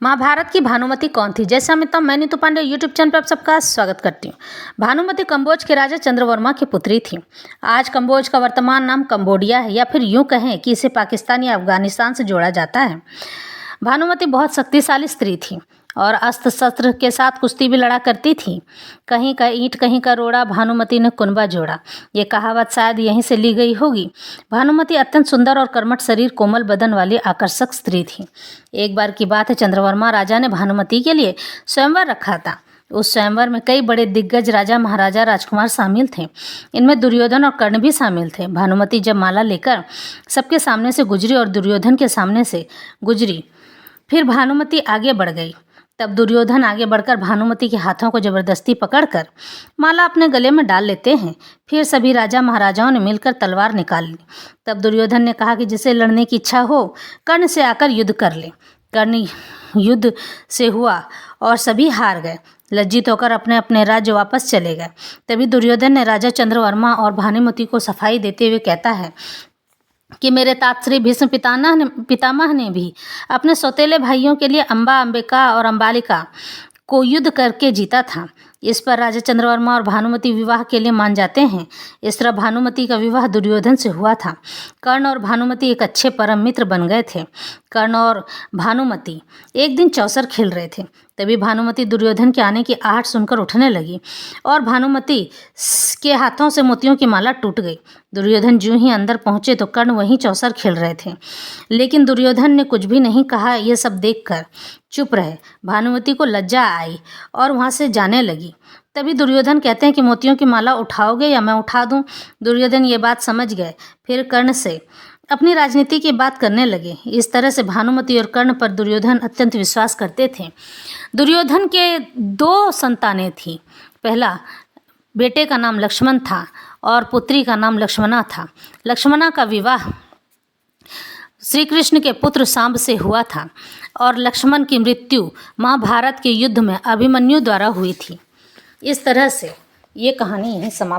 महाभारत की भानुमति कौन थी? जैसे अमिताभ, मैं नीतू पांडे यूट्यूब चैनल पर आप सबका स्वागत करती हूँ। भानुमति कंबोज के राजा चंद्रवर्मा की पुत्री थी। आज कंबोज का वर्तमान नाम कंबोडिया है, या फिर यूं कहें कि इसे पाकिस्तान या अफगानिस्तान से जोड़ा जाता है। भानुमति बहुत शक्तिशाली स्त्री थी और अस्त्र शस्त्र के साथ कुश्ती भी लड़ा करती थी। कहीं का ईंट कहीं का रोड़ा, भानुमति ने कुनबा जोड़ा, ये कहावत शायद यहीं से ली गई होगी। भानुमति अत्यंत सुंदर और कर्मठ शरीर, कोमल बदन वाली आकर्षक स्त्री थी। एक बार की बात है, चंद्रवर्मा राजा ने भानुमति के लिए स्वयंवर रखा था। उस स्वयंवर में कई बड़े दिग्गज राजा, महाराजा, राजकुमार शामिल थे। इनमें दुर्योधन और कर्ण भी शामिल थे। भानुमति जब माला लेकर सबके सामने से गुजरी और दुर्योधन के सामने से गुजरी, फिर भानुमति आगे बढ़ गई। तब दुर्योधन आगे बढ़कर भानुमति के हाथों को जबरदस्ती पकड़कर माला अपने गले में डाल लेते हैं। फिर सभी राजा महाराजाओं ने मिलकर तलवार निकाल ली। तब दुर्योधन ने कहा कि जिसे लड़ने की इच्छा हो कर्ण से आकर युद्ध कर ले। कर्ण युद्ध से हुआ और सभी हार गए। लज्जित होकर अपने अपने राज्य वापस चले गए। तभी दुर्योधन ने राजा चंद्रवर्मा और भानुमति को सफाई देते हुए कहता है कि मेरे तात श्री भीष्म पितामह ने भी अपने सौतेले भाइयों के लिए अंबा, अंबिका और अंबालिका को युद्ध करके जीता था। इस पर राजा चंद्रवर्मा और भानुमति विवाह के लिए मान जाते हैं। इस तरह भानुमति का विवाह दुर्योधन से हुआ था। कर्ण और भानुमति एक अच्छे परम मित्र बन गए थे। कर्ण और भानुमति एक दिन चौसर खेल रहे थे। तभी भानुमति दुर्योधन के आने की आहट सुनकर उठने लगी और भानुमति के हाथों से मोतियों की माला टूट गई। दुर्योधन ज्यों ही अंदर पहुंचे तो कर्ण वहीं चौसर खेल रहे थे, लेकिन दुर्योधन ने कुछ भी नहीं कहा। यह सब देखकर चुप रहे। भानुमति को लज्जा आई और वहां से जाने लगी। तभी दुर्योधन कहते हैं कि मोतियों की माला उठाओगे या मैं उठा दूं? दुर्योधन ये बात समझ गए। फिर कर्ण से अपनी राजनीति की बात करने लगे। इस तरह से भानुमति और कर्ण पर दुर्योधन अत्यंत विश्वास करते थे। दुर्योधन के 2 संतानें थीं। पहला बेटे का नाम लक्ष्मण था और पुत्री का नाम लक्ष्मणा था। लक्ष्मणा का विवाह श्री कृष्ण के पुत्र सांब से हुआ था और लक्ष्मण की मृत्यु महाभारत के युद्ध में अभिमन्यु द्वारा हुई थी। इस तरह से ये कहानी यहीं समाप्त